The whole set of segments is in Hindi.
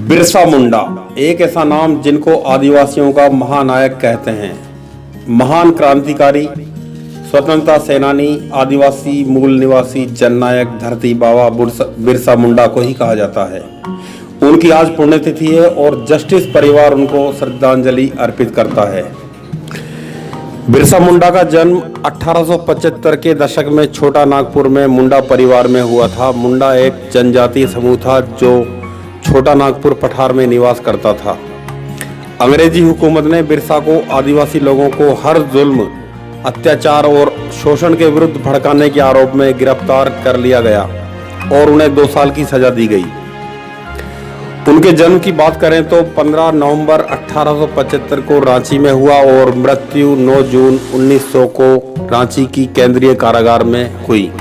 बिरसा मुंडा एक ऐसा नाम जिनको आदिवासियों का महानायक कहते हैं। महान क्रांतिकारी, स्वतंत्रता सेनानी, आदिवासी मूल निवासी जननायक धरती बाबा बिरसा मुंडा को ही कहा जाता है। उनकी आज पुण्यतिथि है और जस्टिस परिवार उनको श्रद्धांजलि अर्पित करता है। बिरसा मुंडा का जन्म 1875 के दशक में छोटा नागपुर में मुंडा परिवार में हुआ था। मुंडा एक जनजातीय समूह था जो छोटा नागपुर पठार में निवास करता था। अंग्रेजी हुकूमत ने बिरसा को आदिवासी लोगों को हर जुल्म, अत्याचार और शोषण के विरुद्ध भड़काने के आरोप में गिरफ्तार कर लिया गया और उन्हें 2 साल की सजा दी गई। उनके जन्म की बात करें तो 15 नवंबर 1875 को रांची में हुआ और मृत्यु 9 जून 1900 को रांची की केंद्रीय कारागार में हुई।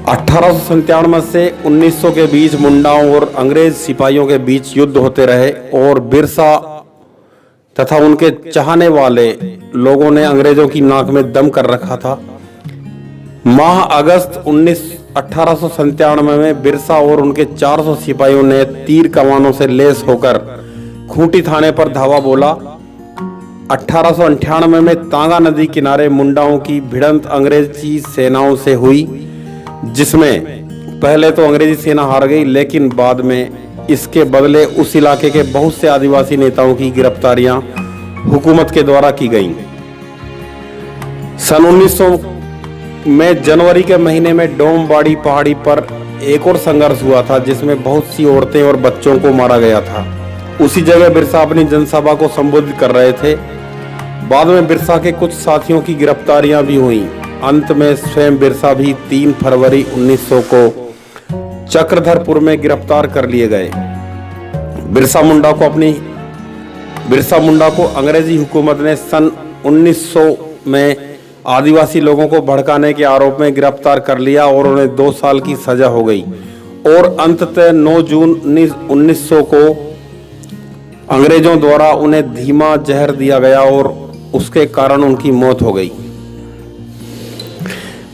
1897 से 1900 के बीच मुंडाओं और अंग्रेज सिपाहियों के बीच युद्ध होते रहे और बिरसा तथा उनके चाहने वाले लोगों ने अंग्रेजों की नाक में दम कर रखा था। माह अगस्त 1897 में बिरसा और उनके 400 सिपाहियों ने तीर कमानों से लैस होकर खूंटी थाने पर धावा बोला। 1898 में तांगा नदी किनारे मुंडाओं की भिड़ंत अंग्रेजी सेनाओं से हुई, जिसमें पहले तो अंग्रेजी सेना हार गई, लेकिन बाद में इसके बदले उस इलाके के बहुत से आदिवासी नेताओं की गिरफ्तारियां हुकूमत के द्वारा की गईं। सन 1900 में जनवरी के महीने में डोमबाड़ी पहाड़ी पर एक और संघर्ष हुआ था जिसमें बहुत सी औरतें और बच्चों को मारा गया था। उसी जगह बिरसा अपनी जनसभा को संबोधित कर रहे थे। बाद में बिरसा के कुछ साथियों की गिरफ्तारियां भी हुईं। अंत में स्वयं बिरसा भी 3 फरवरी 1900 को चक्रधरपुर में गिरफ्तार कर लिए गए। बिरसा मुंडा को अंग्रेजी हुकूमत ने सन 1900 में आदिवासी लोगों को भड़काने के आरोप में गिरफ्तार कर लिया और उन्हें 2 साल की सजा हो गई और अंततः 9 जून 1900 को अंग्रेजों द्वारा उन्हें धीमा जहर दिया गया और उसके कारण उनकी मौत हो गई।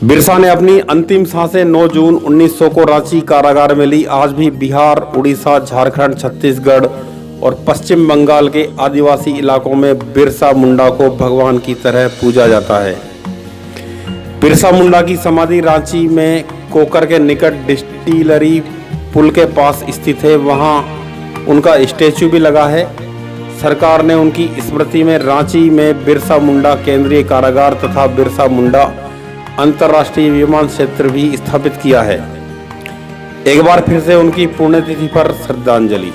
बिरसा ने अपनी अंतिम सांसें 9 जून 1900 को रांची कारागार में ली। आज भी बिहार, उड़ीसा, झारखंड, छत्तीसगढ़ और पश्चिम बंगाल के आदिवासी इलाकों में बिरसा मुंडा को भगवान की तरह पूजा जाता है। बिरसा मुंडा की समाधि रांची में कोकर के निकट डिस्टिलरी पुल के पास स्थित है। वहां उनका स्टैच्यू भी लगा है। सरकार ने उनकी स्मृति में रांची में बिरसा मुंडा केंद्रीय कारागार तथा बिरसा मुंडा अंतर्राष्ट्रीय विमान क्षेत्र भी स्थापित किया है। एक बार फिर से उनकी पुण्यतिथि पर श्रद्धांजलि।